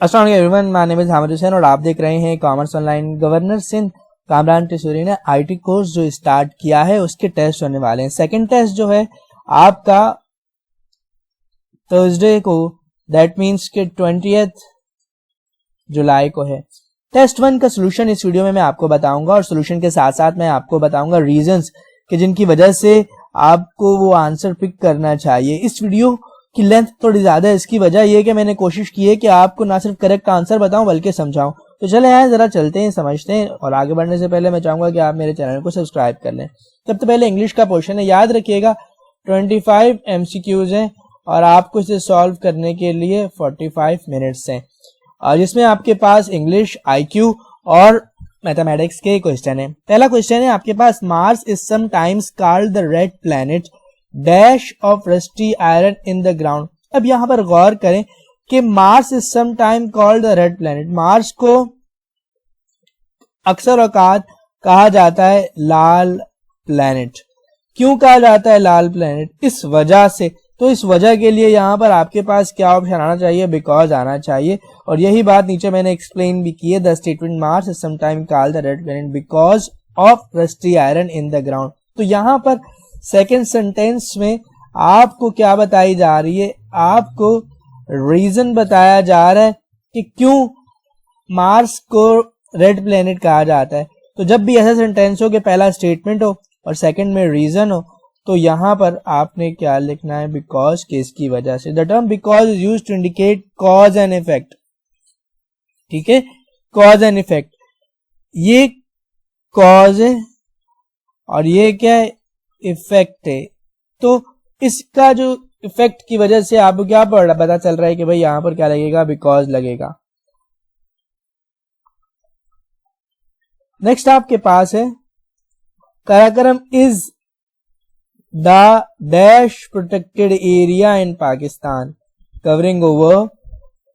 अस्सलाम वालेकुम everyone, my name is Hamid Hussain और आप देख रहे हैं commerce online. Governor Sindh Kamran Tessori ने आईटी कोर्स जो स्टार्ट किया है उसके टेस्ट होने वाले हैं। सेकंड टेस्ट जो है आपका थर्सडे को, दैट मींस के 20 जुलाई को है। टेस्ट 1 का सोल्यूशन इस वीडियो में मैं आपको बताऊंगा और सोल्यूशन के साथ साथ मैं आपको बताऊंगा रीजंस कि जिनकी वजह से आपको वो आंसर पिक करना चाहिए। इस वीडियो की लेंथ थोड़ी ज्यादा है, इसकी वजह यह कि मैंने कोशिश की है कि आपको ना सिर्फ करेक्ट आंसर बताऊं बल्कि समझाऊं। तो चले आए जरा चलते हैं, समझते हैं। और आगे बढ़ने से पहले मैं चाहूंगा कि आप मेरे चैनल को सब्सक्राइब कर लें। सबसे पहले इंग्लिश का पोर्शन है, याद रखिएगा 25 MCQs हैं और आपको इसे सॉल्व करने के लिए 45 मिनट्स हैं, और जिसमें आपके पास इंग्लिश, IQ और मैथमेटिक्स के क्वेश्चन है। पहला क्वेश्चन है आपके पास, Mars is sometimes called the red planet dash of rusty iron in the ground. अब यहां पर गौर करें कि Mars is sometime called the red planet. Mars को अक्सर औकात कहा जाता है लाल प्लैनेट। क्यों कहा जाता है लाल प्लैनेट? इस वजह से। तो इस वजह के लिए यहां पर आपके पास क्या ऑप्शन आना चाहिए? बिकॉज आना चाहिए। और यही बात नीचे मैंने एक्सप्लेन भी की है। The statement Mars is sometime called the red planet because of rusty iron in the ground. तो यहां पर सेकेंड सेंटेंस में आपको क्या बताई जा रही है? आपको रीजन बताया जा रहा है कि क्यों मार्स को रेड प्लैनेट कहा जाता है। तो जब भी ऐसा सेंटेंस हो कि पहला स्टेटमेंट हो और सेकंड में रीजन हो, तो यहां पर आपने क्या लिखना है? बिकॉज के, इसकी वजह से। The term because is used to indicate cause and effect. ठीक है, कॉज एंड इफेक्ट। ये कॉज है और ये क्या है? इफेक्ट है। तो इसका जो इफेक्ट की वजह से आपको क्या पता चल रहा है कि भाई यहां पर क्या लगेगा? बिकॉज लगेगा। नेक्स्ट आपके पास है, Karakoram is the dash protected area in Pakistan covering over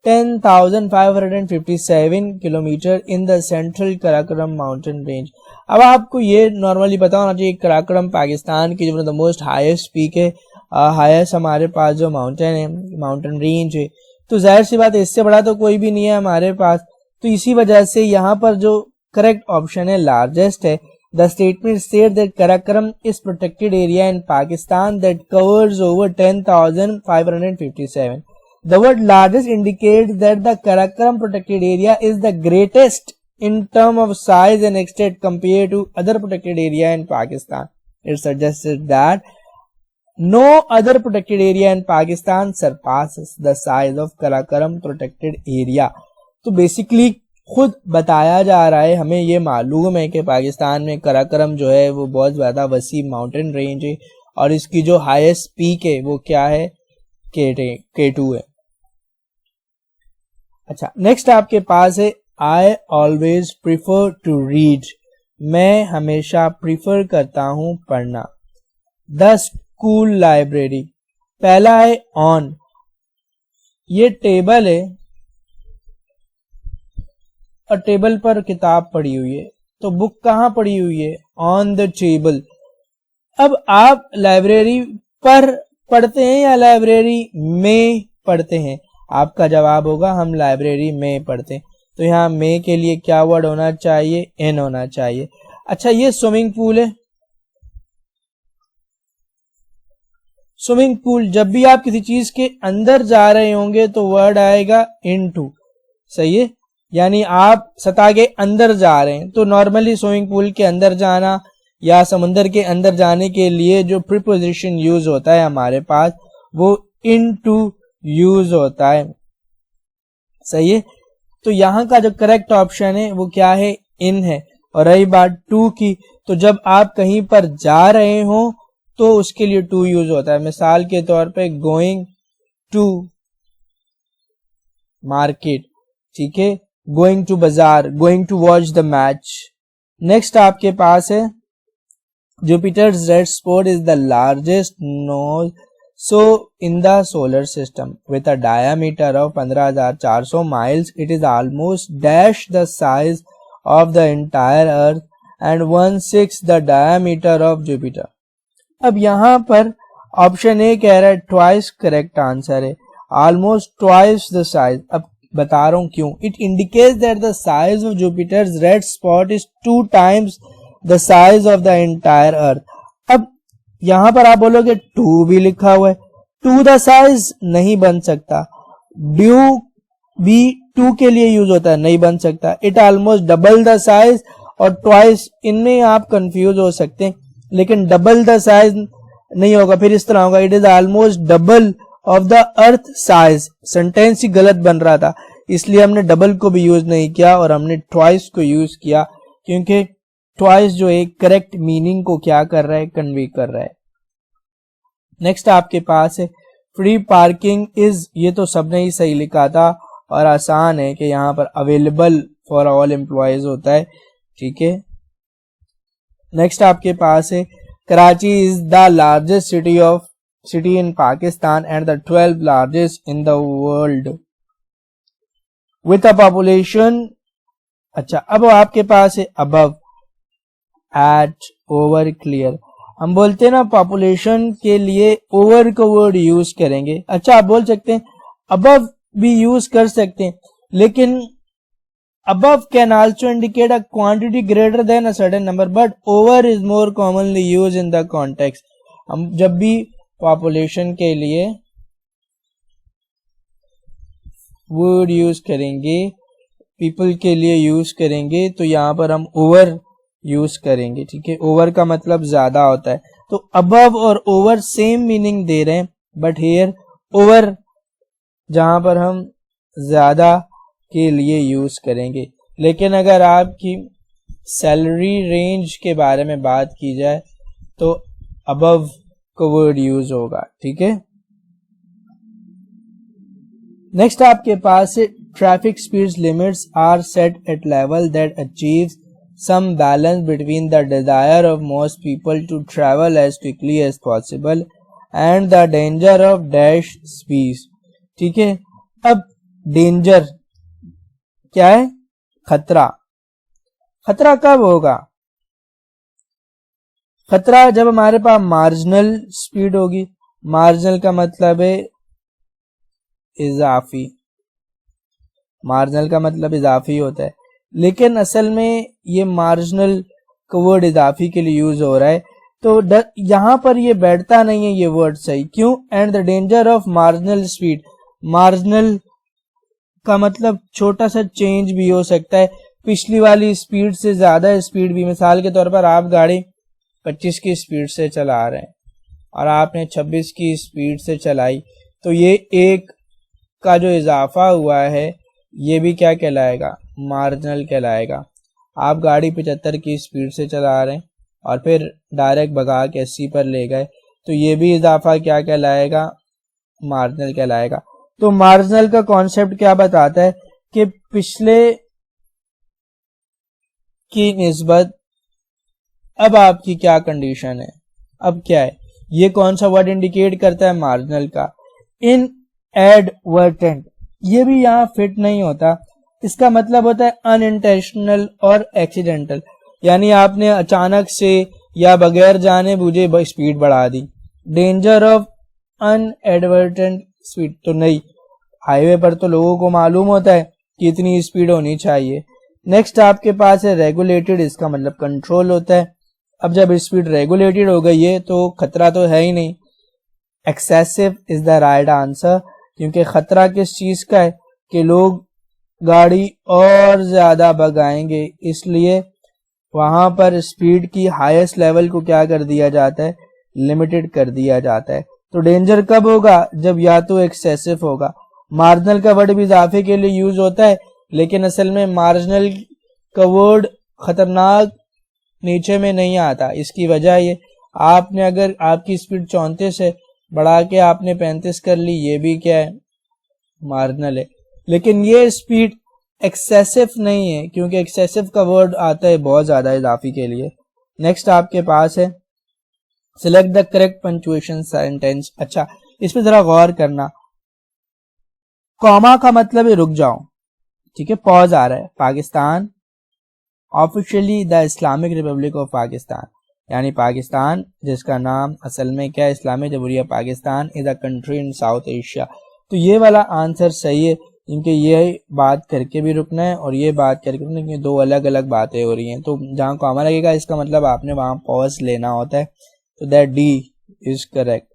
10,557 kilometre in the central Karakoram mountain range. अब आपको ये नॉर्मली पता होना चाहिए, कराकरम पाकिस्तान की जो द मोस्ट हाईएस्ट पीक है, हाईएस्ट हमारे पास जो माउंटेन है, माउंटेन रेंज है। तो जाहिर सी बात है इससे बड़ा तो कोई भी नहीं है हमारे पास। तो इसी वजह से यहाँ पर जो करेक्ट ऑप्शन है लार्जेस्ट है। The statement state that Karakoram is protected area in Pakistan that covers over 10,557। The word largest indicates that the Karakoram protected area is the greatest in terms of size and extent compared to other protected area in Pakistan. It suggested that no other protected area in Pakistan surpasses the size of Karakoram protected area. तो basically खुद बताया जा रहा है, हमें ये मालूम है कि पाकिस्तान में कराकरम जो है वो बहुत ज्यादा वसी माउंटेन रेंज है और इसकी जो हाईएस्ट पीक है वो क्या है? K2 है। अच्छा, नेक्स्ट आपके पास है, I always prefer to read. मैं हमेशा प्रिफर करता हूं पढ़ना। The school library. पहला है ऑन, ये टेबल है और टेबल पर किताब पड़ी हुई है। तो बुक कहां पड़ी हुई है? On the table. अब आप लाइब्रेरी पर पढ़ते हैं या लाइब्रेरी में पढ़ते हैं? आपका जवाब होगा हम लाइब्रेरी में पढ़ते हैं। तो यहाँ में के लिए क्या वर्ड होना चाहिए? इन होना चाहिए। अच्छा, ये स्विमिंग पूल है। स्विमिंग पूल, जब भी आप किसी चीज के अंदर जा रहे होंगे तो वर्ड आएगा इनटू। सही है, यानी आप सतह के अंदर जा रहे हैं। तो नॉर्मली स्विमिंग पूल के अंदर जाना या समुद्र के अंदर जाने के लिए जो प्रीपोजिशन यूज होता है हमारे पास वो इनटू यूज होता है। सही है, तो यहां का जो करेक्ट ऑप्शन है वो क्या है? इन है। और रही बात टू की, तो जब आप कहीं पर जा रहे हो तो उसके लिए टू यूज होता है। मिसाल के तौर पे गोइंग टू मार्केट, ठीक है, going to bazaar, going to watch the match. Next आपके पास है, Jupiter's red spot is the largest node so in the solar system with a diameter of 15,400 miles. It is almost dash the size of the entire earth and 1/6 the diameter of Jupiter. अब यहां पर option A कह रहा है twice correct answer है, almost twice the size. अब बता रहा हूं क्यों। It indicates that the size of Jupiter's red spot is 2 times the size of the entire earth. अब यहां पर आप बोलोगे 2 भी लिखा हुआ है, 2 द साइज नहीं बन सकता, ड्यू भी 2 के लिए यूज होता है, नहीं बन सकता। It almost double the size और ट्वाइस, इनमें आप कंफ्यूज हो सकते हैं, लेकिन डबल द साइज नहीं होगा, फिर इस तरह होगा it is almost double of the earth size. Sentence ही गलत बन रहा था, इसलिए हमने डबल को भी यूज नहीं किया और हमने ट्वाइस को यूज किया, क्योंकि ट्वाइस जो एक करेक्ट मीनिंग को क्या कर रहा है, कन्वे कर रहा है। नेक्स्ट आपके पास है फ्री पार्किंग इज, ये तो सबने ही सही लिखा था और आसान है कि यहाँ पर अवेलेबल फॉर ऑल एम्प्लॉयज होता है, ठीक है। नेक्स्ट आपके पास है Karachi is the largest city in Pakistan and the 12th largest in the world with a population. अच्छा, अब आपके पास है अबव, एट, ओवर, क्लियर। हम बोलते हैं ना पॉपुलेशन के लिए ओवर का वर्ड यूज करेंगे। अच्छा, आप बोल सकते हैं अबव भी यूज कर सकते हैं, लेकिन above can also indicate a quantity greater than a certain number, but over is more commonly used in the context. हम जब भी population के लिए word यूज करेंगे, people के लिए यूज करेंगे, तो यहाँ पर हम over यूज करेंगे, ठीक है। over का मतलब ज्यादा होता है, तो above और over सेम मीनिंग दे रहे हैं, बट here over जहां पर हम ज्यादा के लिए यूज करेंगे। लेकिन अगर आपकी सैलरी रेंज के बारे में बात की जाए तो अबव का वर्ड यूज होगा, ठीक है। नेक्स्ट आपके पास traffic speed limits are set at level that achieves some balance between the desire of most people to travel as quickly as possible and the danger of dash speed, ठीक है। अब danger क्या है, खतरा। खतरा कब होगा, खतरा जब हमारे पास मार्जिनल स्पीड होगी। मार्जिनल का मतलब है इजाफी, मार्जिनल का मतलब इजाफी होता है, लेकिन असल में ये मार्जिनल का वर्ड इजाफी के लिए यूज हो रहा है, तो यहां पर ये बैठता नहीं है ये वर्ड सही, क्यों। And the danger of marginal speed, marginal का मतलब छोटा सा चेंज भी हो सकता है, पिछली वाली स्पीड से ज्यादा स्पीड भी। मिसाल के तौर पर आप गाड़ी 25 की स्पीड से चला रहे हैं और आपने 26 की स्पीड से चलाई, तो ये एक का जो इजाफा हुआ है ये भी क्या कहलाएगा, मार्जिनल कहलाएगा। आप गाड़ी 75 की स्पीड से चला रहे हैं और फिर डायरेक्ट भगा के 80 पर ले गए, तो ये भी इजाफा क्या कहलाएगा, मार्जिनल कहलाएगा। तो मार्जिनल का कॉन्सेप्ट क्या बताता है कि पिछले की निस्बत अब आपकी क्या कंडीशन है, अब क्या है, ये कौन सा वर्ड इंडिकेट करता है, मार्जिनल का। इनएडवर्टेंट, ये भी यहाँ फिट नहीं होता, इसका मतलब होता है अनइंटेंशनल और एक्सीडेंटल, यानी आपने अचानक से या बगैर जाने बूझे स्पीड बढ़ा दी। डेंजर ऑफ अनएडवर्टेंट स्पीड तो नहीं, हाईवे पर तो लोगों को मालूम होता है कि इतनी स्पीड होनी चाहिए। नेक्स्ट आपके पास है रेगुलेटेड, इसका मतलब कंट्रोल होता है। अब जब स्पीड रेगुलेटेड हो गई है तो खतरा तो है ही नहीं। Excessive is the right answer, क्योंकि खतरा किस चीज का है कि लोग गाड़ी और ज्यादा भगाएंगे, इसलिए वहां पर स्पीड की हाईएस्ट लेवल को क्या कर दिया जाता है, लिमिटेड कर दिया जाता है। तो डेंजर कब होगा, जब या तो एक्सेसिव होगा। मार्जिनल का वर्ड भी इजाफे के लिए यूज होता है, लेकिन असल में मार्जिनल का वर्ड खतरनाक नीचे में नहीं आता। इसकी वजह ये, आपने अगर आपकी स्पीड 34 है, बढ़ा के आपने 35 कर ली, ये भी क्या है, मार्जिनल है। लेकिन ये स्पीड एक्सेसिव नहीं है, क्योंकि एक्सेसिव का वर्ड आता है बहुत ज्यादा इजाफी के लिए। नेक्स्ट आपके पास है select the correct punctuation sentence. अच्छा, इस पे जरा गौर करना। कॉमा का मतलब है रुक जाओ, ठीक है, पॉज आ रहा है। Pakistan officially the Islamic republic of Pakistan, यानी पाकिस्तान जिसका नाम असल में क्या है, इस्लामी जमहूरिया Pakistan, is a country in South Asia. तो ये वाला आंसर सही है, इनके ये बात करके भी रुकना है और ये बात करके रुकना है, दो अलग अलग बातें हो रही हैं। तो जहाँ कॉमा लगेगा इसका मतलब आपने वहां पॉज लेना होता है। तो that D is correct.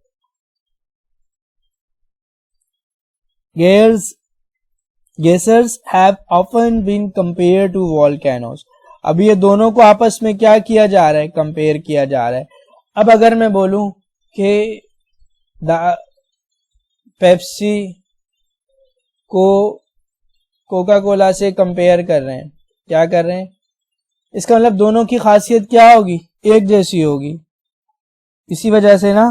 Geysers have often been compare to volcanoes. अब ये दोनों को आपस में क्या किया जा रहा है, कंपेयर किया जा रहा है। अब अगर मैं बोलूं कि पेप्सी को कोका कोला से कंपेयर कर रहे हैं, क्या कर रहे हैं, इसका मतलब दोनों की खासियत क्या होगी, एक जैसी होगी। इसी वजह से ना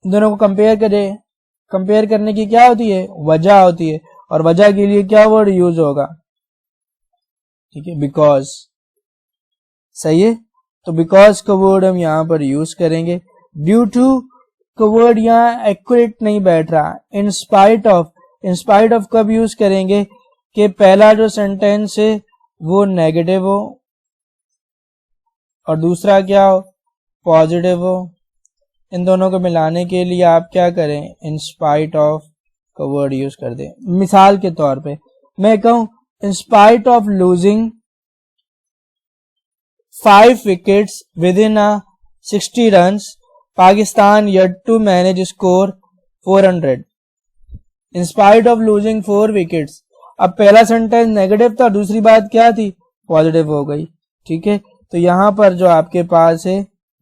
दोनों को कंपेयर करने की क्या होती है, वजह होती है। और वजह के लिए क्या वर्ड यूज होगा, ठीक है, बिकॉज। सही है। तो बिकॉज का वर्ड हम यहां पर यूज करेंगे। ड्यू टू का वर्ड यहाँ एक्यूरेट नहीं बैठ रहा। इन स्पाइट ऑफ कब यूज करेंगे कि पहला जो सेंटेंस है वो नेगेटिव हो और दूसरा क्या हो, पॉजिटिव हो। इन दोनों को मिलाने के लिए आप क्या करें, इन स्पाइट ऑफ का वर्ड यूज कर दें। मिसाल के तौर पे मैं कहूं, in spite of losing 5 wickets with in 60 runs, Pakistan yet to manage score 400 in spite of losing 4 wickets। अब पहला सेंटेंस नेगेटिव था, दूसरी बात क्या थी, पॉजिटिव हो गई। ठीक है, तो यहां पर जो आपके पास है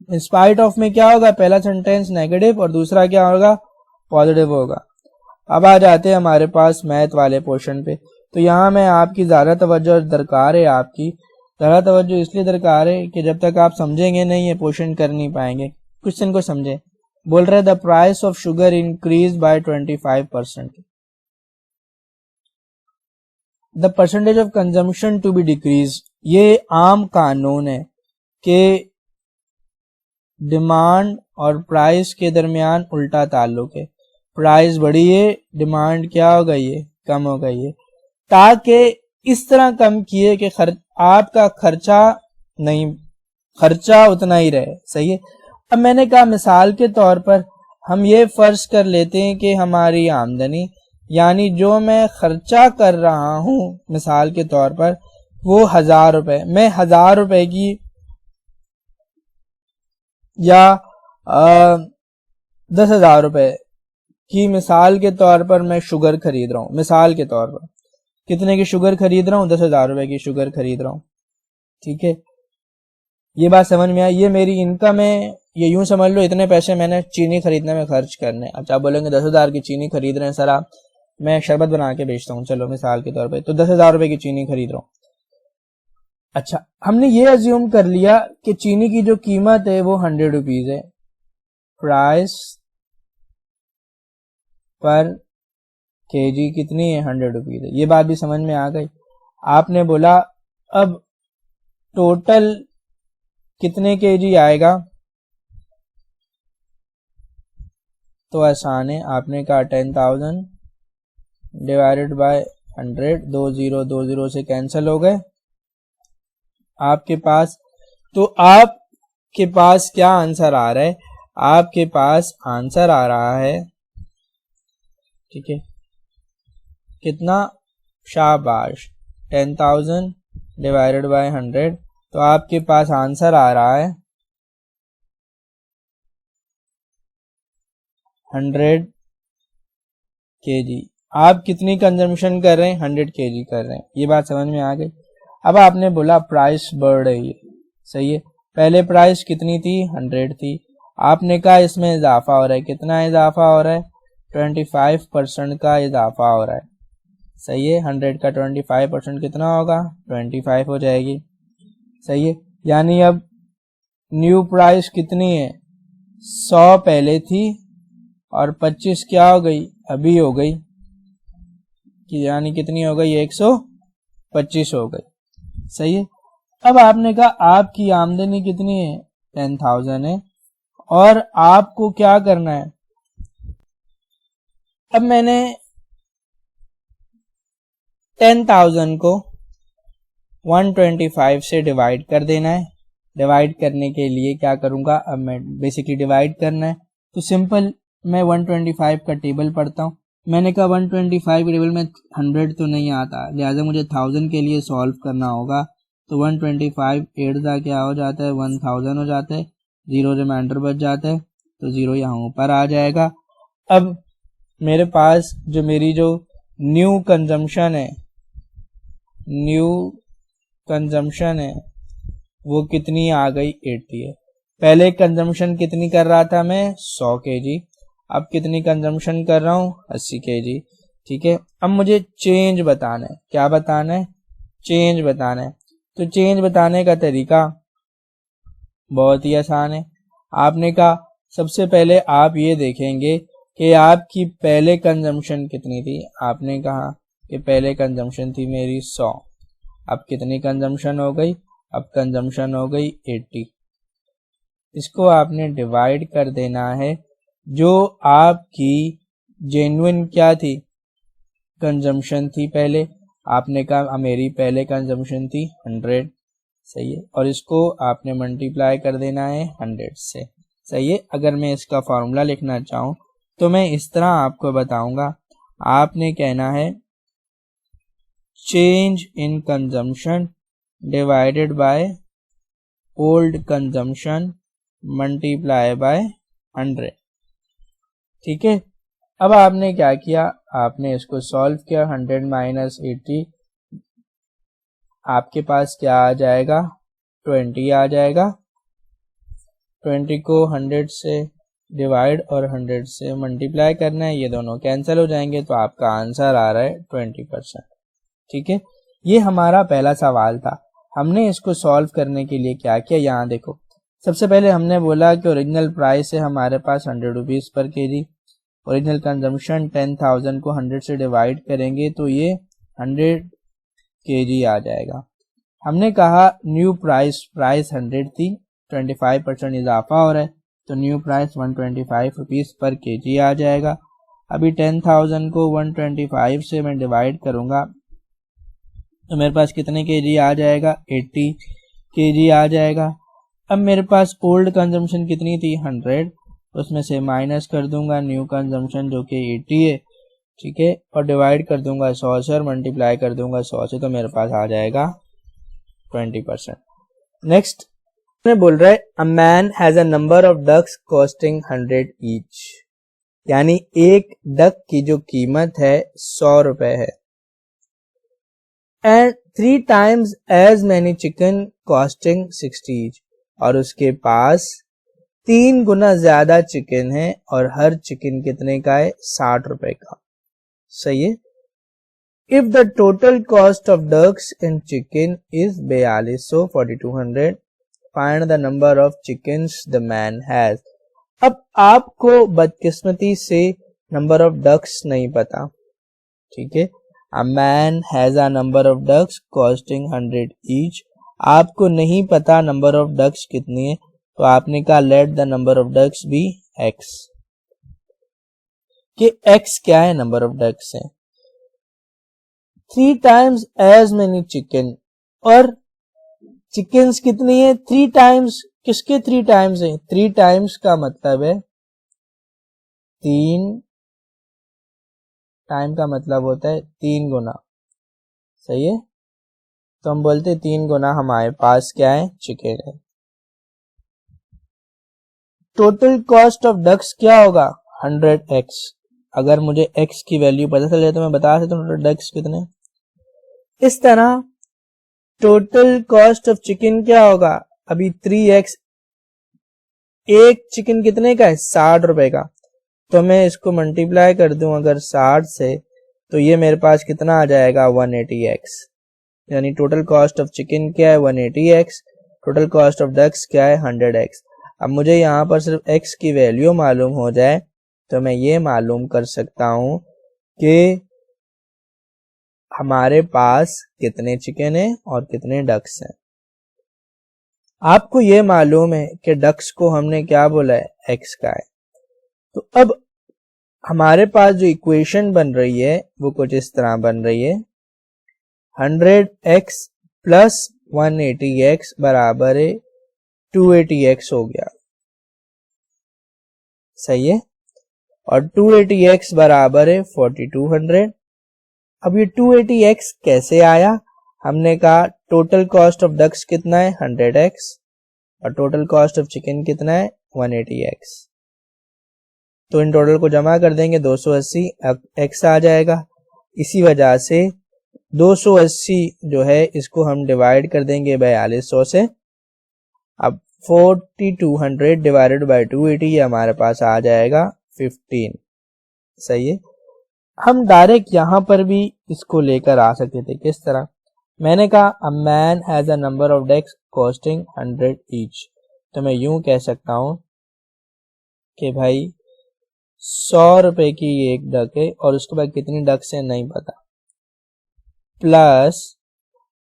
इन स्पाइट ऑफ में क्या होगा, पहला सेंटेंस नेगेटिव और दूसरा क्या होगा, पॉजिटिव होगा। अब आ जाते हैं हमारे पास मैथ वाले पोर्शन पे। तो यहाँ में आपकी ज्यादा तवज्जो दरकार है, आपकी ज्यादा तवज्जो इसलिए दरकार है कि जब तक आप समझेंगे नहीं ये पोर्शन कर नहीं पाएंगे। क्वेश्चन को समझे। बोल रहे the price of sugar increase by 25%। The percentage of consumption to be decrease. ये आम कानून है कि डिमांड और प्राइस के दरमियान उल्टा ताल्लुक है। प्राइस बढ़ी है, डिमांड क्या हो गई है, कम हो गई है, ताकि इस तरह कम किए कि आपका खर्चा उतना ही रहे। सही है। अब मैंने कहा मिसाल के तौर पर हम ये फर्ज कर लेते हैं कि हमारी आमदनी यानी जो मैं खर्चा कर रहा हूं मिसाल के तौर पर वो 1000 रुपए, मैं 1000 रुपए की या 10,000 रुपए की मिसाल के तौर पर मैं शुगर खरीद रहा हूं। मिसाल के तौर पर कितने की शुगर खरीद रहा हूं, 10,000 रुपए की शुगर खरीद रहा हूं। ठीक है, ये बात समझ में आई। ये मेरी इनकम है, ये यूं समझ लो इतने पैसे मैंने चीनी खरीदने में खर्च करने। अच्छा आप बोलेंगे 10,000 की चीनी खरीद रहे हैं सर आप, मैं शरबत बना के बेचता हूँ, चलो मिसाल के तौर पे, तो 10,000 रुपए की चीनी खरीद रहा हूँ। अच्छा हमने ये अज्यूम कर लिया कि चीनी की जो कीमत है वो 100 रुपीज है, प्राइस पर केजी कितनी है, 100 रुपीज है। ये बात भी समझ में आ गई। आपने बोला अब टोटल कितने केजी आएगा, तो आसान है, आपने कहा 10,000 डिवाइडेड बाय 100, 20 से कैंसिल हो गए आपके पास। तो आपके पास क्या आंसर आ रहा है, आपके पास आंसर आ रहा है, ठीक है, कितना, शाबाश, 10,000 डिवाइडेड बाय 100। तो आपके पास आंसर आ रहा है 100 केजी। आप कितनी कंजम्पशन कर रहे हैं, 100 केजी कर रहे हैं। ये बात समझ में आ गई। अब आपने बोला प्राइस बढ़ रही है, सही है, पहले प्राइस कितनी थी, 100 थी, आपने कहा इसमें इजाफा हो रहा है, कितना इजाफा हो रहा है, 25% का इजाफा हो रहा है। सही है, 100 का 25% कितना होगा, 25 हो जाएगी। सही है, यानी अब न्यू प्राइस कितनी है, 100 पहले थी और 25 क्या हो गई, अभी हो गई, कि यानी कितनी हो गई, 125 हो गई। सही है। अब आपने कहा आपकी आमदनी कितनी है, 10,000 है और आपको क्या करना है, अब मैंने 10,000 को 125 से डिवाइड कर देना है। डिवाइड करने के लिए क्या करूंगा, अब मैं बेसिकली डिवाइड करना है तो सिंपल मैं 125 का टेबल पढ़ता हूं। मैंने कहा 125 की टेबल में 100 तो नहीं आता, लिहाजा मुझे 1000 के लिए सॉल्व करना होगा। तो 125 8 का क्या हो जाता है 1000 हो जाता है, 0 रिमाइंडर बच जाता है, तो 0 यहाँ ऊपर आ जाएगा। अब मेरे पास जो मेरी जो न्यू कंजम्पशन है वो कितनी आ गई 80 है। पहले कंजम्पशन कितनी कर रहा था मैं 100 kg, अब कितनी कंजम्पशन कर रहा हूँ 80 kg। ठीक है, अब मुझे चेंज बताना है। क्या बताना है? चेंज बताना है। तो चेंज बताने का तरीका बहुत ही आसान है। आपने कहा सबसे पहले आप ये देखेंगे कि आपकी पहले कंजम्पशन कितनी थी। आपने कहा कि पहले कंजम्पशन थी मेरी 100, अब कितनी कंजम्पशन हो गई? अब कंजम्पशन हो गई 80। इसको आपने डिवाइड कर देना है जो आपकी जेन्युइन क्या थी कंजम्पशन थी पहले। आपने कहा मेरी पहले कंजम्पशन थी 100, सही है, और इसको आपने मल्टीप्लाई कर देना है 100 से, सही है। अगर मैं इसका फॉर्मूला लिखना चाहूँ तो मैं इस तरह आपको बताऊंगा। आपने कहना है change in consumption divided by old consumption multiply by 100। ठीक है, अब आपने क्या किया, आपने इसको सॉल्व किया। 100 माइनस 80 आपके पास क्या आ जाएगा 20 आ जाएगा। 20 को 100 से डिवाइड और 100 से मल्टीप्लाई करना है, ये दोनों कैंसिल हो जाएंगे, तो आपका आंसर आ रहा है 20%। ठीक है, ये हमारा पहला सवाल था। हमने इसको सॉल्व करने के लिए क्या किया, यहाँ देखो। सबसे पहले हमने बोला कि ओरिजिनल प्राइस है हमारे पास 100 rupees per KG, original consumption 10,000 को 100 से डिवाइड करेंगे तो ये 100 केजी आ जाएगा। हमने कहा न्यू प्राइस 100 थी, 25% इजाफा हो रहा है, तो new price 125 rupees per KG आ जाएगा। अभी 10,000 को 125 से मैं डिवाइड करूंगा तो मेरे पास कितने केजी आ जाएगा 80 केजी आ जाएगा। अब मेरे पास ओल्ड कंजम्पशन कितनी थी 100, उसमें से माइनस कर दूंगा न्यू कंजम्पशन जो कि 80 है, ठीक है, और डिवाइड कर दूंगा 100 से और मल्टीप्लाई कर दूंगा 100 से, तो मेरे पास आ जाएगा 20%। नेक्स्ट में बोल रहा है a man has a number of ducks costing 100 each, यानी एक डक की जो कीमत है 100 रुपए है, and 3 times as many chicken costing 60 each, और उसके पास 3 गुना ज्यादा चिकन है और हर चिकन कितने का है 60 रुपए का, सही है। If the total cost of ducks and chicken is 4200 4200, find the number of chickens the man has. अब आपको बदकिस्मती से नंबर ऑफ डक्स नहीं पता, ठीक है। A man has a number of ducks costing 100 each, आपको नहीं पता नंबर ऑफ डक्स कितनी है, तो आपने कहा let the number of ducks be x, कि x क्या है नंबर ऑफ डक्स है। 3 times as many chicken, और चिकन्स कितनी है 3 times, किसके 3 times है 3 times का मतलब है 3 टाइम का मतलब होता है 3 गुना, सही है। तो हम बोलते 3 गुना हमारे पास क्या है चिकन है। टोटल कॉस्ट ऑफ डक्स क्या होगा 100x। अगर मुझे x की वैल्यू पता चल जाए तो मैं बता सकता हूँ टोटल डक्स कितने। इस तरह टोटल कॉस्ट ऑफ चिकन क्या होगा, अभी 3x, एक चिकन कितने का है 60 रुपए का, तो मैं इसको मल्टीप्लाई कर दूं अगर 60 से, तो ये मेरे पास कितना आ जाएगा 180x, यानी टोटल कॉस्ट ऑफ चिकन क्या है 180x, total cost of ducks क्या है 100x। अब मुझे यहाँ पर सिर्फ x की वैल्यू मालूम हो जाए तो मैं ये मालूम कर सकता हूँ कि हमारे पास कितने चिकन है और कितने डक्स हैं। आपको ये मालूम है कि डक्स को हमने क्या बोला है x का है। तो अब हमारे पास जो इक्वेशन बन रही है वो कुछ इस तरह बन रही है 100x प्लस 180x बराबर है 280x हो गया, सही है। और 280x बराबर है 4200। अब ये 280x कैसे आया? हमने कहा टोटल कॉस्ट ऑफ डक्स कितना है 100x और टोटल कॉस्ट ऑफ चिकन कितना है 180x। तो इन टोटल को जमा कर देंगे 280 x आ जाएगा। इसी वजह से 280 जो है इसको हम डिवाइड कर देंगे 4200 से। अब 4200 डिवाइडेड बाय 280 ये हमारे पास आ जाएगा 15। सही है। हम डायरेक्ट यहां पर भी इसको लेकर आ सकते थे। किस तरह? मैंने कहा a man has a number of ducks costing 100 each. तो मैं यूं कह सकता हूं कि भाई 100 रुपए की एक डक है और उसके बाद कितनी डक्स है नहीं पता, प्लस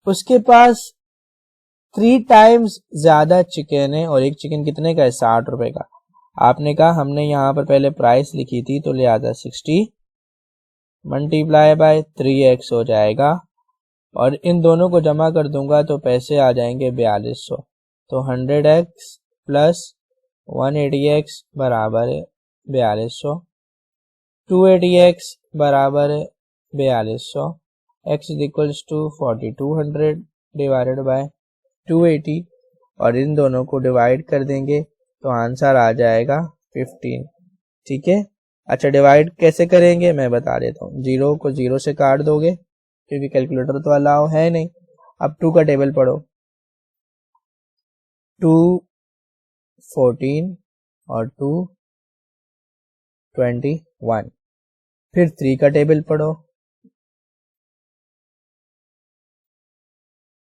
उसके पास 3 टाइम्स ज्यादा चिकन है और एक चिकन कितने का है 60 रुपए का। आपने कहा हमने यहां पर पहले प्राइस लिखी थी तो लिहाजा 60 मल्टीप्लाई बाय 3x हो जाएगा और इन दोनों को जमा कर दूंगा तो पैसे आ जाएंगे 4200। तो 100x प्लस 180x बराबर है 4200, 280x बराबर है 4200, x is equals to 4200 divided by 280 और इन दोनों को डिवाइड कर देंगे तो आंसर आ जाएगा 15। ठीक है। अच्छा डिवाइड कैसे करेंगे मैं बता देता हूँ। 0 को 0 से काट दोगे क्योंकि कैलकुलेटर तो अलाउ है नहीं। अब 2 का टेबल पढ़ो, 2 14 और 2 21। फिर 3 का टेबल पढ़ो।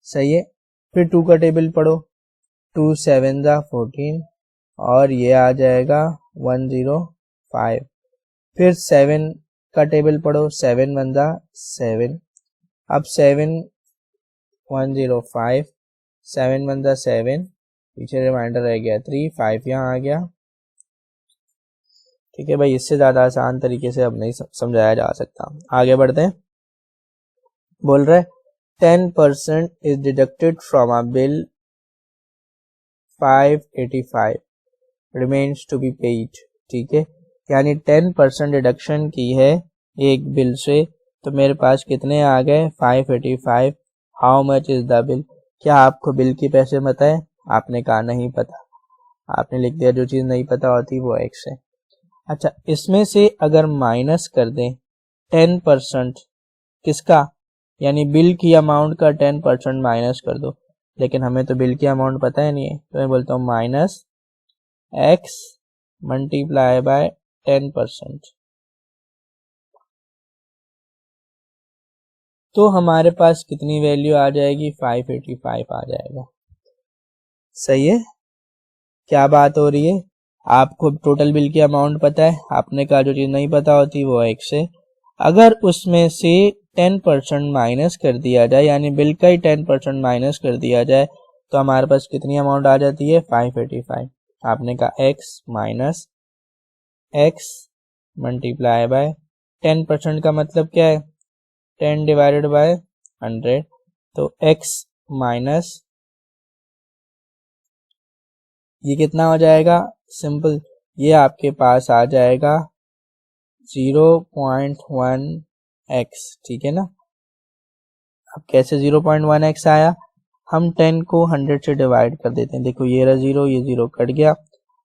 सही है। फिर 2 का टेबल पढ़ो, 2 7 जा 14 और ये आ जाएगा 105। फिर 7 का टेबल पढ़ो, 7 1 जा 7। अब 7 105, 7 1 जा 7, पीछे रिमाइंडर रह गया 3, 5 यहाँ आ गया। ठीक है भाई, इससे ज्यादा आसान तरीके से अब नहीं समझाया जा सकता। आगे बढ़ते हैं। बोल रहे 10% is deducted from a bill 585 remains to be paid. ठीक है, यानी 10% डिडक्शन की है एक बिल से, तो मेरे पास कितने आ गए 585। How much is the bill? क्या आपको बिल के पैसे पता है? आपने कहा नहीं पता, आपने लिख दिया जो चीज नहीं पता होती वो एक्स है। अच्छा, इसमें से अगर माइनस कर दें 10% किसका, यानी बिल की अमाउंट का 10% माइनस कर दो, लेकिन हमें तो बिल की अमाउंट पता ही नहीं है, तो मैं बोलता हूँ माइनस एक्स मल्टीप्लाई बाय 10%। तो हमारे पास कितनी वैल्यू आ जाएगी 585 आ जाएगा। सही है। क्या बात हो रही है? आपको टोटल बिल की अमाउंट पता है, आपने कहा जो चीज नहीं पता होती वो एक्स है। अगर उसमें से 10% माइनस कर दिया जाए, यानी बिल का ही 10% माइनस कर दिया जाए, तो हमारे पास कितनी अमाउंट आ जाती है 585। आपने कहा x minus x multiply by 10% का मतलब क्या है 10 डिवाइडेड बाय 100। तो x माइनस ये कितना हो जाएगा, सिंपल, ये आपके पास आ जाएगा 0.1x। ठीक है ना। अब कैसे 0.1x आया? हम 10 को 100 से डिवाइड कर देते हैं। देखो ये रहा 0, ये 0 कट गया।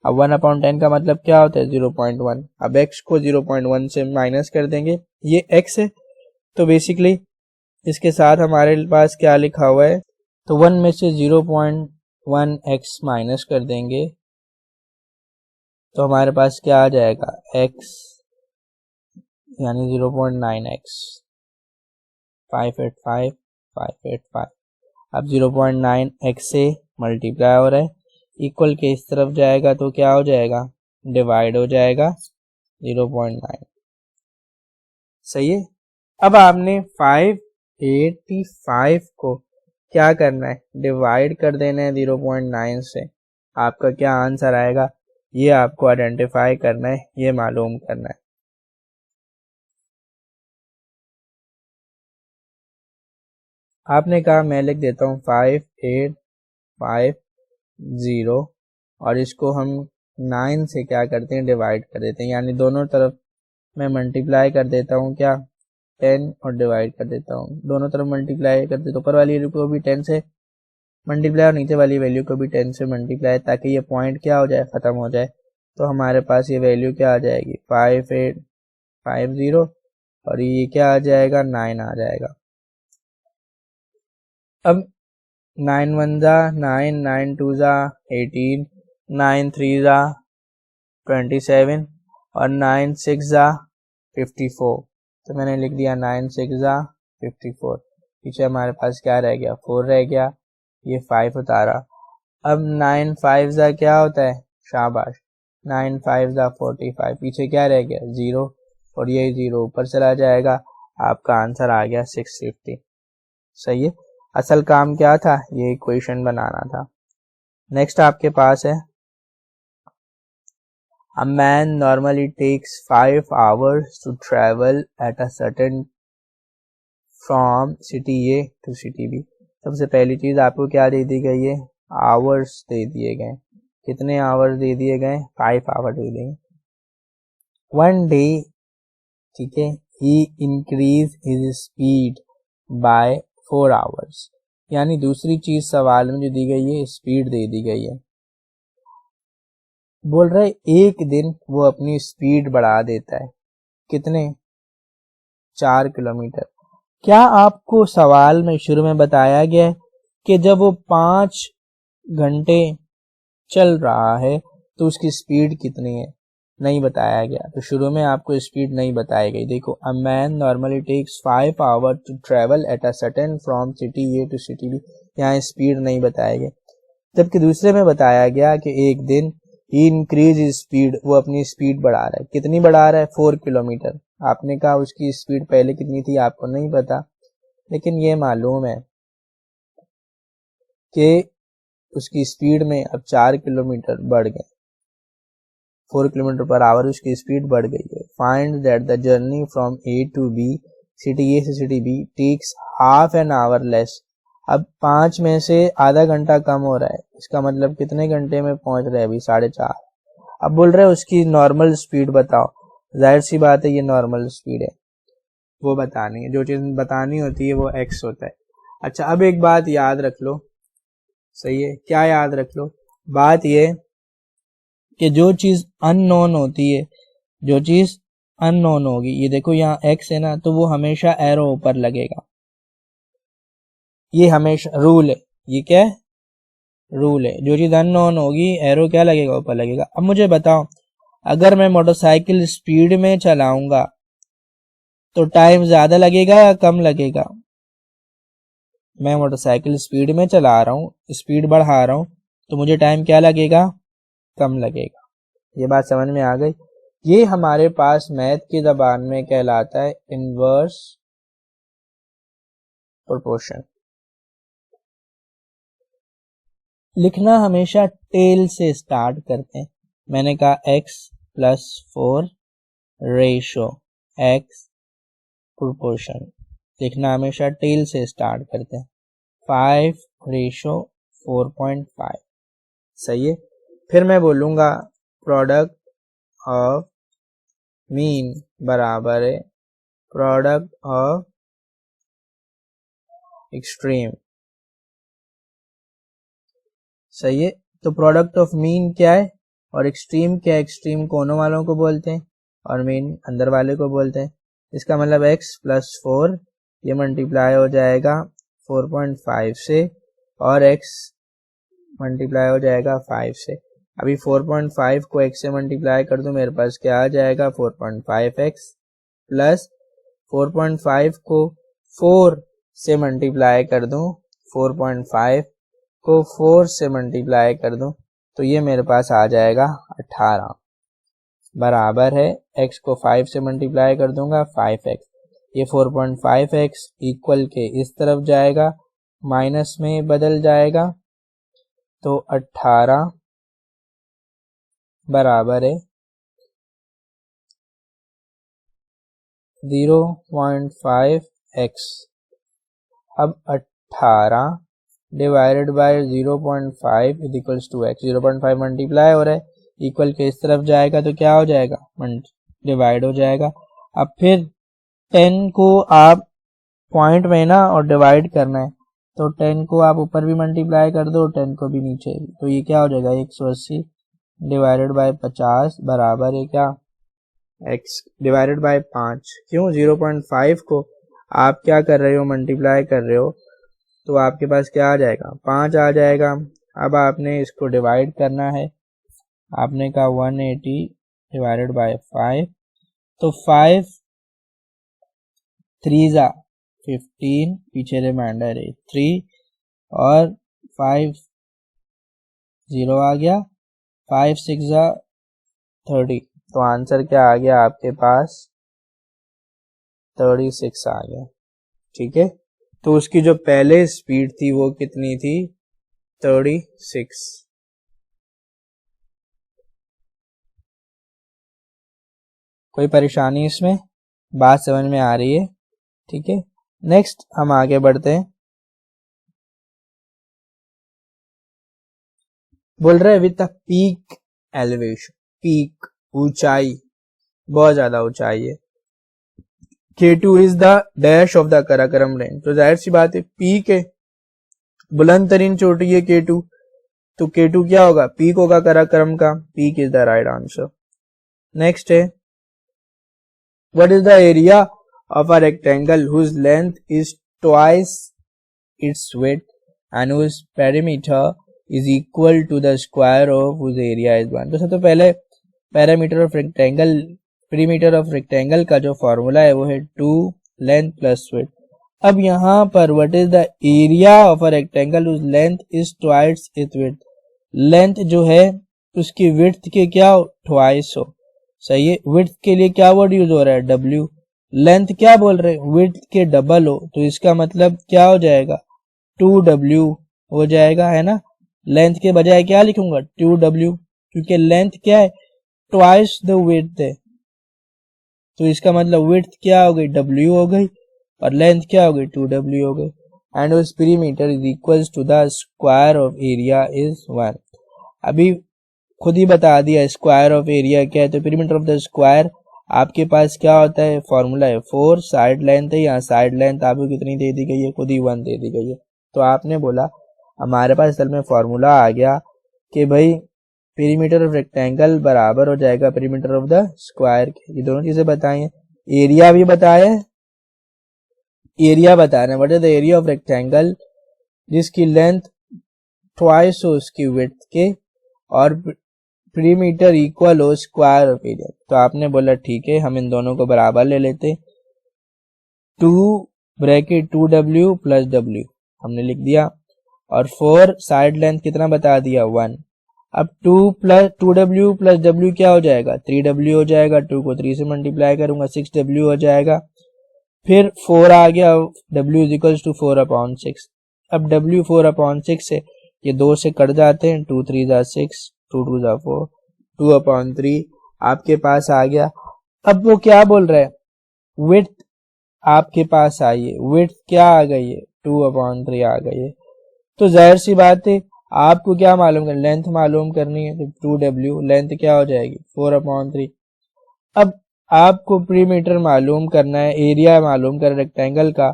अब 1/10 का मतलब क्या होता है 0.1। अब x को 0.1 से माइनस कर देंगे, ये x है, तो बेसिकली इसके साथ हमारे पास क्या लिखा हुआ है, तो 1 में से 0.1x माइनस कर देंगे तो हमारे पास क्या आ जाएगा x, यानी 0.9x 585 585। अब 0.9x से मल्टीप्लाई हो रहा है, इक्वल के इस तरफ जाएगा तो क्या हो जाएगा डिवाइड हो जाएगा 0.9। सही है। अब आपने 585 को क्या करना है डिवाइड कर देना है 0.9 से। आपका क्या आंसर आएगा ये आपको आइडेंटिफाई करना है, ये मालूम करना है। आपने कहा मैं लिख देता हूँ 5850 और इसको हम 9 से क्या करते हैं, डिवाइड कर देते हैं, यानी दोनों तरफ मैं मल्टीप्लाई कर देता हूँ क्या, 10 और डिवाइड कर देता हूँ, दोनों तरफ मल्टीप्लाई कर देता हूँ, ऊपर वाली वैल्यू को भी 10 से मल्टीप्लाई और नीचे वाली वैल्यू को भी 10 से मल्टीप्लाई, ताकि ये पॉइंट क्या हो जाए, ख़त्म हो जाए। तो हमारे पास ये वैल्यू क्या आ जाएगी, 5850, और ये क्या आ जाएगा, 9 आ जाएगा। अब 9 1 जा 9, 9 2 जा 18, 9 3 जा 27 और 9 6 जा 54। तो मैंने लिख दिया 9 6 जा 54। पीछे हमारे पास क्या रह गया, 4 रह गया, ये 5 उतारा। अब 9 5 जा क्या होता है, शाबाश, 9 5 जा 45, पीछे क्या रह गया, 0, और ये 0 ऊपर चला जाएगा। आपका आंसर आ गया 650। सही है। असल काम क्या था, ये इक्वेशन बनाना था। नेक्स्ट आपके पास है, A man normally takes 5 hours to travel at a certain from city A to city B। सबसे पहली चीज आपको क्या दे दी गई है, आवर्स दे दिए गए। कितने आवर्स दे दिए गए, 5 आवर दे दिए। वन डे, ठीक है, he increase his speed by 4 hours. यानी दूसरी चीज सवाल में जो दी गई है, स्पीड दे दी गई है। बोल रहे एक दिन वो अपनी स्पीड बढ़ा देता है, कितने, 4 किलोमीटर। क्या आपको सवाल में शुरू में बताया गया है कि जब वो 5 घंटे चल रहा है तो उसकी स्पीड कितनी है, नहीं बताया गया। तो शुरू में आपको स्पीड नहीं बताई गई। देखो, a man normally takes 5 hour to travel at a certain from city A to city B, यहाँ स्पीड नहीं बताया गया। जबकि दूसरे में बताया गया कि एक दिन ही इंक्रीज स्पीड, वो अपनी स्पीड बढ़ा रहा है। कितनी बढ़ा रहा है, 4 किलोमीटर। आपने कहा उसकी स्पीड पहले कितनी थी, आपको नहीं पता, लेकिन ये मालूम है कि उसकी स्पीड में अब 4 किलोमीटर बढ़ गए, 4 किलोमीटर पर आवर उसकी स्पीड बढ़ गई है। Find that the journey from A to B, city A से city B, takes half an hour less. अब 5 में से आधा घंटा कम हो रहा है, इसका मतलब कितने घंटे में पहुंच रहे हैं, अभी 4.5। अब बोल रहे हैं उसकी नॉर्मल स्पीड बताओ। जाहिर सी बात है ये नॉर्मल स्पीड है, वो बतानी है, जो चीज बतानी होती है वो एक्स होता है। अच्छा, अब एक बात याद रख लो, सही है, क्या याद रख लो, बात ये कि जो चीज अननोन होती है, जो चीज अननोन होगी, ये देखो यहाँ एक्स है ना, तो वो हमेशा एरो ऊपर लगेगा, ये हमेशा रूल है। ये क्या है, रूल है। जो चीज अननोन होगी एरो क्या लगेगा, ऊपर लगेगा। अब मुझे बताओ, अगर मैं मोटरसाइकिल स्पीड में चलाऊंगा तो टाइम ज्यादा लगेगा या कम लगेगा, मैं मोटरसाइकिल स्पीड में चला रहा हूँ, स्पीड बढ़ा रहा हूँ, तो मुझे टाइम क्या लगेगा, कम लगेगा। ये बात समझ में आ गई। ये हमारे पास मैथ की जबान में कहलाता है इनवर्स प्रोपोर्शन। लिखना हमेशा टेल से स्टार्ट करते हैं। मैंने कहा x+4 रेशो x प्रोपोर्शन, लिखना हमेशा टेल से स्टार्ट करते हैं। 5:4.5, सही है। फिर मैं बोलूंगा प्रोडक्ट ऑफ मीन बराबर है प्रोडक्ट ऑफ एक्सट्रीम, सही है। तो प्रोडक्ट ऑफ मीन क्या है और एक्सट्रीम क्या है, एक्सट्रीम कोनों वालों को बोलते हैं और मीन अंदर वाले को बोलते हैं। इसका मतलब x+4 ये मल्टीप्लाई हो जाएगा 4.5 से और x मल्टीप्लाई हो जाएगा 5 से। अभी 4.5 को x से मल्टीप्लाई कर दूं, मेरे पास क्या आ जाएगा 4.5x प्लस 4.5 को 4 से मल्टीप्लाई कर दूं, 4.5 को 4 से मल्टीप्लाई कर दूं, तो ये मेरे पास आ जाएगा 18 बराबर है x को 5 से मल्टीप्लाई कर दूंगा 5x। ये 4.5x इक्वल के इस तरफ जाएगा, माइनस में बदल जाएगा, तो 18 बराबर है 0.5x। अब 18 divided by 0.5 is equals to x, 0.5 multiply हो रहा है, इक्वल के इस तरफ जाएगा तो क्या हो जाएगा, डिवाइड हो जाएगा। अब फिर 10 को आप पॉइंट में ना और डिवाइड करना है, तो 10 को आप ऊपर भी मल्टीप्लाई कर दो, 10 को भी नीचे भी, तो ये क्या हो जाएगा 180 डिवाइडेड बाय 50 बराबर है क्या, x डिवाइडेड बाय 5। क्यों, 0.5 को आप क्या कर रहे हो, मल्टीप्लाई कर रहे हो, तो आपके पास क्या आ जाएगा, 5 आ जाएगा। अब आपने इसको डिवाइड करना है, आपने कहा 180 डिवाइडेड बाय 5, तो 5 3 जा 15, पीछे रिमाइंडर है 3 और 5 0 आ गया, 5 6 जा 30, तो आंसर क्या आ गया आपके पास 36 आ गया। ठीक है, तो उसकी जो पहले स्पीड थी वो कितनी थी, 36। कोई परेशानी इसमें, बात समझ में आ रही है? ठीक है, नेक्स्ट हम आगे बढ़ते हैं। बोल रहे विद पीक एलिवेशन, पीक ऊंचाई, बहुत ज्यादा ऊंचाई है। K2 is the dash of the Karakoram range, तो जाहिर सी बात है पीक है, बुलंद तरीन चोटी है K2, तो K2 क्या होगा, पीक होगा कराकरम का, peak is the right answer. Next है what is the area of a rectangle whose length is twice its width and whose perimeter is equal to the square of whose area is 1। तो सबसे पहले parameter of rectangle, perimeter of rectangle का जो formula है वो है 2 length plus width. अब यहाँ पर what is the area of a rectangle whose length is twice its width, length जो है उसकी विड्थ के क्या ट्वाइस हो, सही है। विड्थ के लिए क्या वर्ड यूज हो रहा है, W, लेंथ क्या बोल रहे हैं, विड्थ के डबल हो, तो इसका मतलब क्या हो जाएगा 2W हो जाएगा, है ना। लेंथ के बजाय क्या लिखूंगा 2W, क्योंकि लेंथ क्या है ट्वाइस द विड्थ है, तो इसका मतलब विड्थ क्या हो गई W हो गई और लेंथ क्या हो गई 2W हो गई। एंड उस perimeter is equals to the square of area is 1। अभी खुद ही बता दिया स्क्वायर ऑफ एरिया क्या है, तो पेरीमीटर ऑफ द स्क्वायर आपके पास क्या होता है, फॉर्मूला है 4, साइड लेंथ है, यहाँ साइड लेंथ आपको कितनी दे दी गई है, खुद ही 1 दे दी गई है। तो आपने बोला हमारे पास असल में फॉर्मूला आ गया कि भाई पेरीमीटर ऑफ रेक्टेंगल बराबर हो जाएगा पेरीमीटर ऑफ द स्क्वायर के। ये दोनों चीजें बताई हैं, एरिया भी बताया है, एरिया बताना what is the area of rectangle जिसकी लेंथ ट्वाइस हो उसकी विड्थ के और पेरीमीटर इक्वल हो स्क्वायर ऑफ एरिया। तो आपने बोला ठीक है हम इन दोनों को बराबर ले लेते, 2 ब्रैकेट 2W प्लस W हमने लिख दिया और 4 साइड लेंथ कितना बता दिया 1। अब 2W प्लस W क्या हो जाएगा 3W हो जाएगा, 2 को 3 से मल्टीप्लाई करूंगा 6W हो जाएगा, फिर 4 आ गया, W इज इक्वल टू 4/6। अब W 4/6 है, ये 2 से कट जाते हैं, 2 3 जा 6, 2 2 जा 4, 2/3 आपके पास आ गया। अब वो क्या बोल रहा है, विड्थ आपके पास आई है, विड्थ क्या आ गई है 2/3 आ गई है। तो जाहिर सी बात है आपको क्या मालूम करना, लेंथ मालूम करनी है, तो 2W लेंथ क्या हो जाएगी 4/3। अब आपको पेरीमीटर मालूम करना है, एरिया मालूम कर रेक्टेंगल का।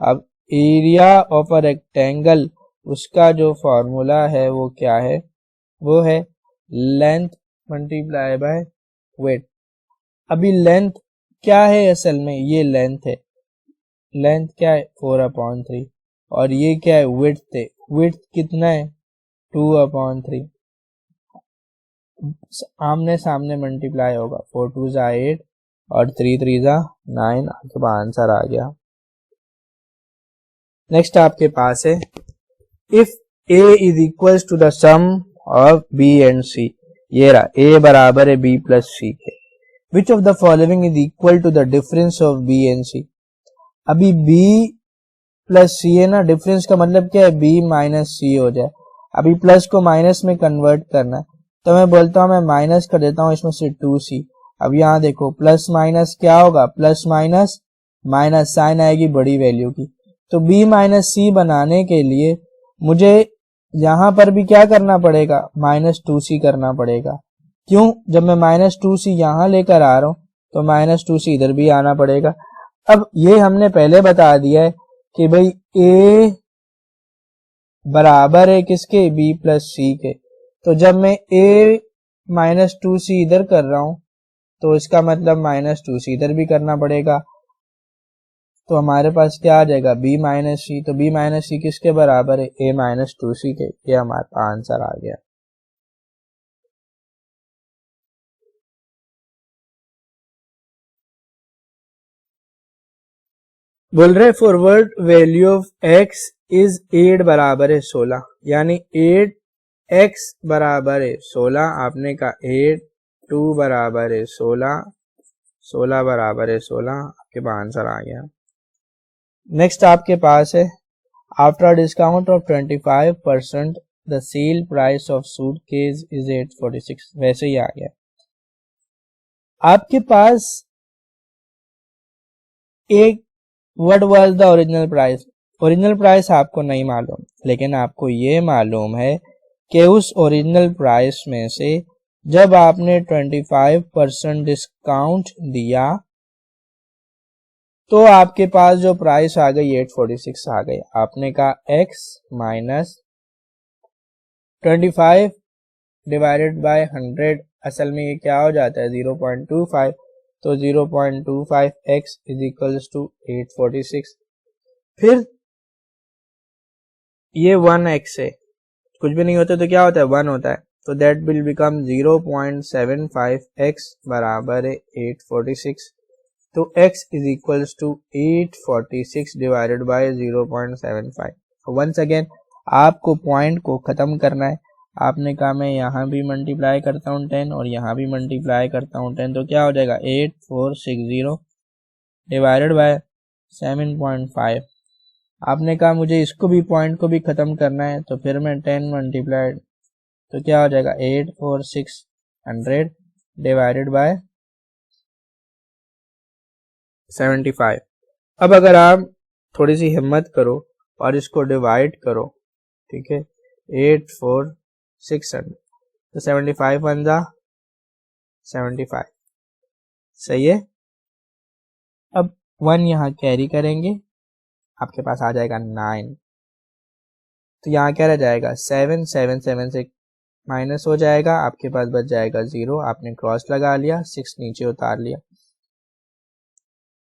अब एरिया ऑफ अ रेक्टेंगल उसका जो फॉर्मूला है वो क्या है, वो है लेंथ मल्टीप्लाई बाय विड्थ। अभी लेंथ क्या है, असल में ये लेंथ है, लेंथ क्या है 4/3 और ये क्या है विड्थ है, विड्थ कितना है 2/3, आमने सामने मल्टीप्लाई होगा, 4 2 जा 8 और 3 3 जा 9, आपके पास आंसर आ गया। नेक्स्ट आपके पास है if A is equal to the sum of B and C, ये रहा A बराबर है B प्लस C के, which of the following is equal to the difference of B and C। अभी B प्लस C है ना, difference का मतलब क्या है B माइनस C हो जाए। अभी प्लस को माइनस में कन्वर्ट करना है, तो मैं बोलता हूं मैं माइनस कर देता हूं इसमें से 2C। अब यहाँ देखो प्लस माइनस क्या होगा, प्लस माइनस माइनस, साइन आएगी बड़ी वैल्यू की, तो B माइनस C बनाने के लिए मुझे यहां पर भी क्या करना पड़ेगा -2C करना पड़ेगा, क्यों? जब मैं -2c यहां लेकर आ रहा हूं तो -2c इधर भी आना पड़ेगा। अब ये हमने पहले बता दिया है कि भाई a बराबर है किसके? b प्लस सी के। तो जब मैं a -2c इधर कर रहा हूं तो इसका मतलब -2c इधर भी करना पड़ेगा। तो हमारे पास क्या आ जाएगा? b माइनस सी। तो b माइनस सी किसके बराबर है? a -2c के। ये हमारा आंसर आ गया। बोल रहे forward value of x is 8 बराबर है 16, यानी 8x बराबर है 16। आपने कहा 8 2 बराबर है 16, 16 बराबर है 16। आपके पास आंसर आ गया। नेक्स्ट आपके पास है after discount of 25% the sale price of suitcase is 846। वैसे ही आ गया। आपके पास एक what was the original price? Original price आपको नहीं मालूम, लेकिन आपको ये मालूम है कि उस ओरिजिनल प्राइस में से जब आपने 25% डिस्काउंट दिया तो आपके पास जो प्राइस आ गई 846 आ गई। आपने कहा x माइनस 25 डिवाइडेड बाय 100, असल में ये क्या हो जाता है? 0.25। तो 0.25x इज इक्वल्स टू 846। फिर ये 1x है, कुछ भी नहीं होता तो क्या होता है? 1 होता है। तो दैट विल बिकम 0.75x बराबर है 846। तो x is equals to 846 divided by 0.75। Once again आपको पॉइंट को खत्म करना है। आपने कहा मैं यहाँ भी मल्टीप्लाई करता हूँ 10 और यहाँ भी मल्टीप्लाई करता हूँ 10, तो क्या हो जाएगा? 8460 डिवाइडेड बाय 7.5। आपने कहा मुझे इसको भी पॉइंट को भी खत्म करना है, तो फिर मैं 10 मल्टीप्लाई, तो क्या हो जाएगा? 84600 डिवाइडेड बाय 75। अब अगर आप थोड़ी सी हिम्मत करो और इसको डिवाइड करो, ठीक है, 84600 तो 75 वन जा 75, सही है। अब 1 यहाँ कैरी करेंगे, आपके पास आ जाएगा 9। तो यहाँ क्या रह जाएगा? 7 7 7 से माइनस हो जाएगा, आपके पास बच जाएगा 0। आपने क्रॉस लगा लिया, 6 नीचे उतार लिया।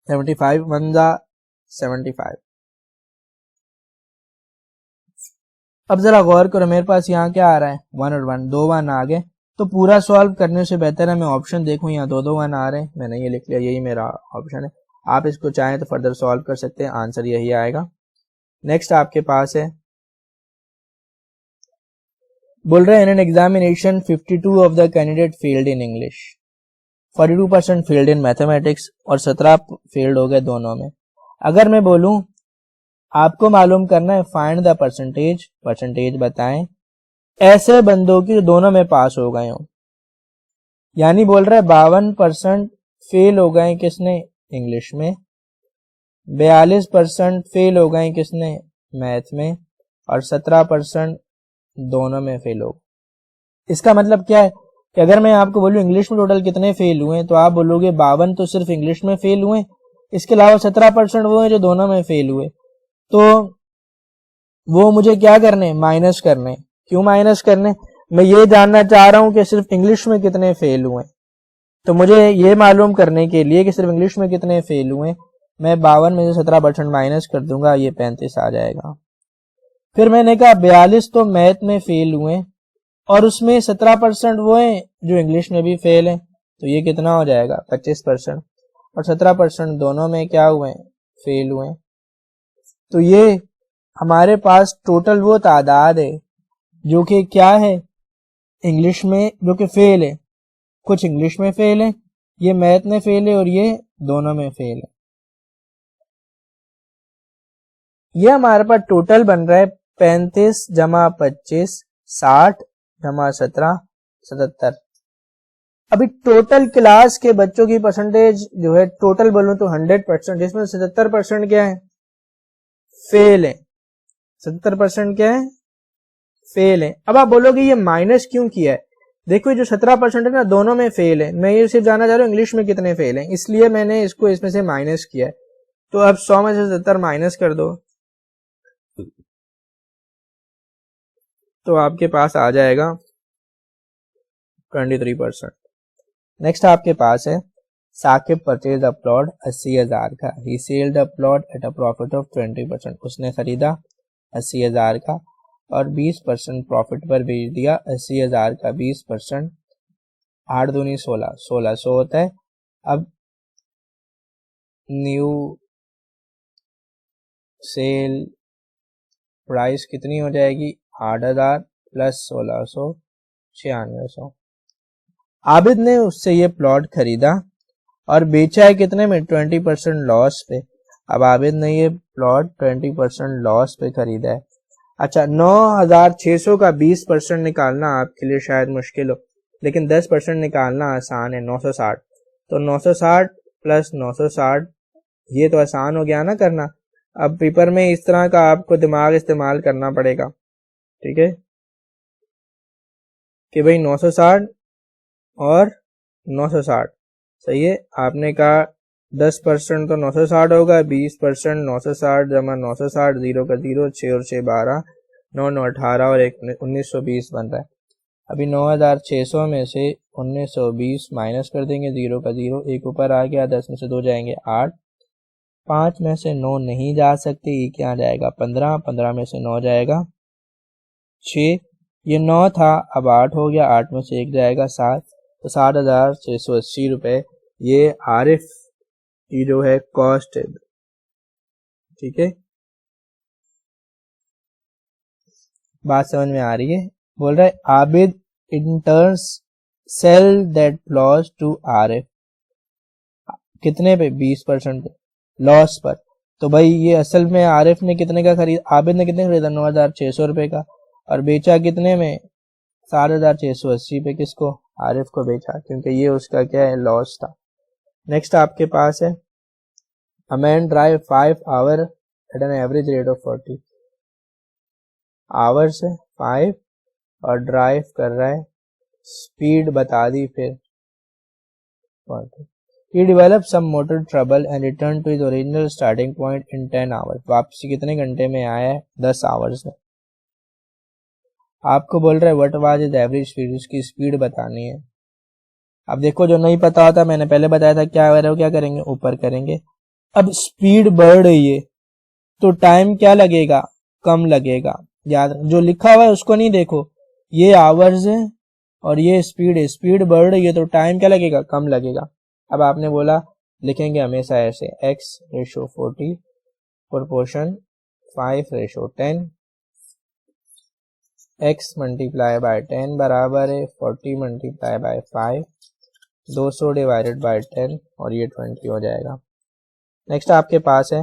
75 वन जा 75। अब जरा गौर करो, मेरे पास यहाँ क्या आ रहा है? 1 और 1, 2 1 आ गए। तो पूरा सॉल्व करने से बेहतर है मैं ऑप्शन देखूं, यहाँ 2 2 1 आ रहे हैं, मैंने ये लिख लिया, यही मेरा ऑप्शन है। आप इसको चाहें तो फर्दर सॉल्व कर सकते हैं, आंसर यही आएगा। नेक्स्ट आपके पास है, बोल रहे हैं in an examination 52 of the candidate failed in English, 42% failed in mathematics और 17 फेल्ड हो गए दोनों में। अगर मैं बोलूं आपको मालूम करना है फाइंड द परसेंटेज, परसेंटेज बताएं ऐसे बंदों की जो दोनों में पास हो गए हो, यानी बोल रहा है 52% फेल हो गए किसने? इंग्लिश में। 42% फेल हो गए किसने? मैथ में। और 17% दोनों में फेल हो। इसका मतलब क्या है कि अगर मैं आपको बोलूं इंग्लिश में टोटल कितने फेल हुए तो आप बोलोगे 52 तो सिर्फ इंग्लिश में फेल हुए, इसके अलावा 17% वो हैं जो दोनों में फेल हुए। तो वो मुझे क्या करने? माइनस करने। क्यों माइनस करने? मैं ये जानना चाह रहा हूं कि सिर्फ इंग्लिश में कितने फेल हुए। तो मुझे ये मालूम करने के लिए कि सिर्फ इंग्लिश में कितने फेल हुए, मैं 52 में से 17% माइनस कर दूंगा, ये 35 आ जाएगा। फिर मैंने कहा 42 तो मैथ में फेल हुए और उसमें 17% वो हैं जो इंग्लिश में भी फेल हैं, तो ये कितना हो जाएगा? 25%। और 17% दोनों में क्या हुए? फेल हुए। तो ये हमारे पास टोटल वो तादाद है जो कि क्या है? इंग्लिश में जो कि फेल है। कुछ इंग्लिश में फेल है, ये मैथ में फेल है और ये दोनों में फेल है। ये हमारे पास टोटल बन रहा है 35 जमा 25 60 जमा 17 77। अभी टोटल क्लास के बच्चों की परसेंटेज जो है टोटल बोलूं तो 100%, जिसमें 77% क्या है? फेल है। 77% क्या है? फेल है। अब आप बोलोगे ये माइनस क्यों किया है? देखो जो 17% है ना दोनों में फेल है, मैं ये सिर्फ जानना चाह रहा हूँ इंग्लिश में कितने फेल हैं, इसलिए मैंने इसको इसमें से माइनस किया है। तो अब 100 में से 70 माइनस कर दो तो आपके पास आ जाएगा 23%। नेक्स्ट आपके पास है साकिब परचेज अ प्लॉट 80,000 का, he sold a plot at a profit of 20%, उसने खरीदा 80,000 का और 20% प्रॉफिट पर बेच दिया। 80,000 का 20%, 8 दूनी 16, 1600 होता है। अब न्यू सेल प्राइस कितनी हो जाएगी, 8,000 प्लस 1600, 9600। आबिद ने उससे ये प्लॉट खरीदा और बेचा है कितने में, 20% लॉस पे। अब आबिद ने ये प्लॉट 20% लॉस पे खरीदा है। अच्छा, 9,600 का 20% निकालना आपके लिए शायद मुश्किल हो, लेकिन 10% निकालना आसान है, 960। तो 960 प्लस 960, ये तो आसान हो गया ना करना। अब पेपर में इस तरह का आपको दिमाग इस्तेमाल करना पड़ेगा, ठीक है, कि भाई 960 और 960 सही है। आपने कहा 10% तो 960 होगा, 20% 960 जमा 960, 0 का 0, 6 और 6 12, 9 9 18 और 1 1920 बन रहा है। अभी 9,600 में से 1920 माइनस कर देंगे, 0 का 0, एक ऊपर आ गया, 10 में से 2 जाएंगे 8, 5 में से 9 नहीं जा सकते, ये क्या जाएगा 15, 15 में से 9 जाएगा 6, ये 9 था अब 8 हो गया, 8 में से 1 जाएगा 7, तो 7,680 रुपये ये आरिफ की जो है कॉस्ट है, ठीक है। बात समझ में आ रही है। बोल रहा है Abid interns sell that loss to Arif, कितने पे, 20% पे, लॉस पर। तो भाई ये असल में आरिफ ने कितने का खरीद, आबिद ने कितने खरीदा, 9,600 रुपये का, और बेचा कितने में, 7,680 पे। किसको, आरिफ को बेचा, क्योंकि ये उसका क्या है, लॉस था। नेक्स्ट आपके पास है a man drive 5 hour at an average rate of 40, hours है 5 और ड्राइव कर रहा है, स्पीड बता दी फिर 40। He developed some motor trouble and returned to his original starting point in 10 hours. वापसी कितने घंटे में आया है, 10 आवर्स में। आपको बोल रहा है what was his average speed, उसकी स्पीड बतानी है। अब देखो जो नहीं पता होता, मैंने पहले बताया था क्या हो रहा है, क्या करेंगे, ऊपर करेंगे। अब स्पीड बढ़ रही है तो टाइम क्या लगेगा, कम लगेगा। याद, जो लिखा हुआ है उसको नहीं देखो, ये आवर्स है और ये स्पीड है, स्पीड बढ़ रही है तो टाइम क्या लगेगा, कम लगेगा। अब आपने बोला लिखेंगे हमेशा ऐसे, x/40 proportion 5/10, x multiply by 10 बराबर है 40 मल्टीप्लाई बाय 5, 200 डिवाइडेड बाय 10 और ये 20 हो जाएगा। नेक्स्ट आपके पास है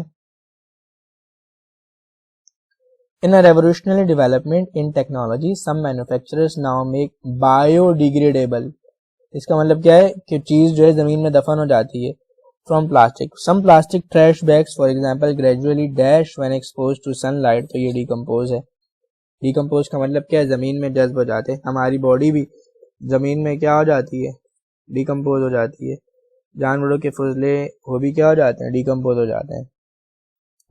in a revolutionary development in technology some manufacturers now make biodegradable. इसका मतलब क्या है कि चीज जो है जमीन में दफन हो जाती है from plastic. Some plastic trash bags for example gradually dash when exposed to sunlight, तो ये डिकम्पोज है। डिकम्पोज का मतलब क्या है, जमीन में जज्ब हो जाते हैं। हमारी बॉडी भी जमीन में क्या हो जाती है, डिकम्पोज हो जाती है। जानवरों के फुजले वो भी क्या हो जाते हैं, डिकम्पोज हो जाते हैं।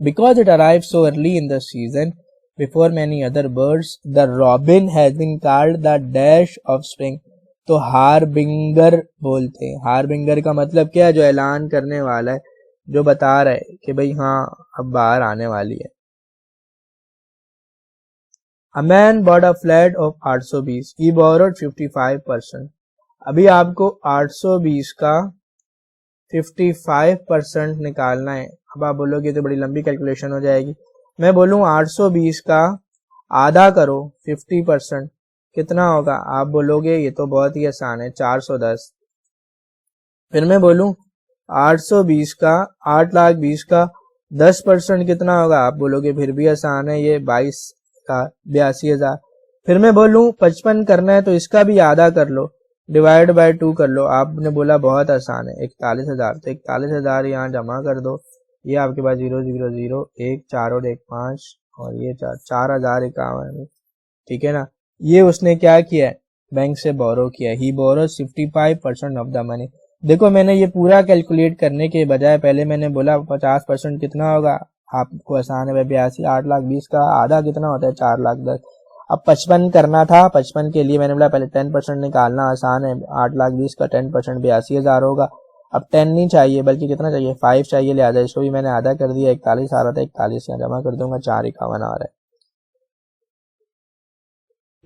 Because it arrive so early in the season before many other birds, the robin has been called the dash of spring. तो हारबिंगर बोलते हैं। हारबिंगर का मतलब क्या है, जो ऐलान करने वाला है, जो बता रहा है कि भाई हाँ अब बाहर आने वाली है। A man bought a flat of 820, he borrowed 55%। अभी आपको 820 का 55% निकालना है। अब आप बोलोगे तो बड़ी लंबी कैलकुलेशन हो जाएगी। मैं बोलूँ 820 का आधा करो 50%, कितना होगा, आप बोलोगे ये तो बहुत ही आसान है, 410। फिर मैं बोलूं 820 का 8,20,000 का 10% कितना होगा, आप बोलोगे फिर भी आसान है, ये 22 का 82,000। फिर मैं बोलूं 55 करना है तो इसका भी आधा कर लो, डिवाइड बाय 2 कर लो। आपने बोला बहुत आसान है, 41,000। तो 41,000 यहाँ जमा कर दो, ये आपके पास 0 0 0 1 4 और 1 5 और ये 4,051, ठीक है ना। ये उसने क्या किया है, बैंक से बोरो किया, ही बोरो 55% ऑफ द मनी। देखो मैंने ये पूरा कैलकुलेट करने के बजाय पहले मैंने बोला 50% कितना होगा, आपको आसान है, 82, 8,20,000 का आधा कितना होता है, 4,10,000। अब 55 करना था, 55 के लिए मैंने बोला पहले 10% निकालना आसान है, 8,20,000 का 10% 82,000 होगा। अब 10 नहीं चाहिए बल्कि कितना चाहिए, 5 चाहिए, लिहाजा इसको भी मैंने आधा कर दिया, 41 आ रहा था, 41 यहाँ जमा कर दूंगा, 4,51 आ रहा है।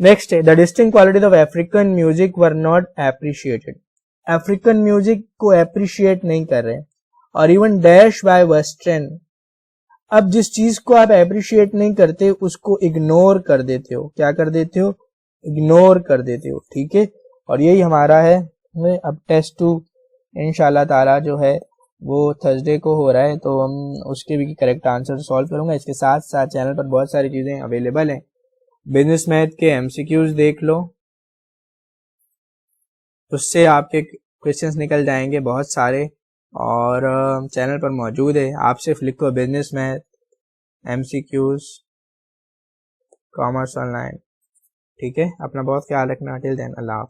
नेक्स्ट है the distinct qualities of African music were not appreciated. African music को एप्रिशिएट नहीं कर रहे और इवन डैश बाय वेस्टर्न। अब जिस चीज को आप एप्रिशिएट नहीं करते उसको इग्नोर कर देते हो, क्या कर देते हो, इग्नोर कर देते हो, ठीक है। और यही हमारा है। अब टेस्ट 2 इंशाल्लाह ताला जो है वो थर्सडे को हो रहा है, तो हम उसके भी करेक्ट आंसर सॉल्व करूंगा। इसके साथ साथ चैनल पर बहुत सारी चीजें अवेलेबल हैं, बिजनेस मैथ के एमसीक्यूज देख लो, उससे आपके क्वेश्चंस निकल जाएंगे बहुत सारे, और चैनल पर मौजूद है। आप सिर्फ लिखो business math MCQs commerce online, ठीक है। अपना बहुत ख्याल रखना, टिल देन अल्लाह।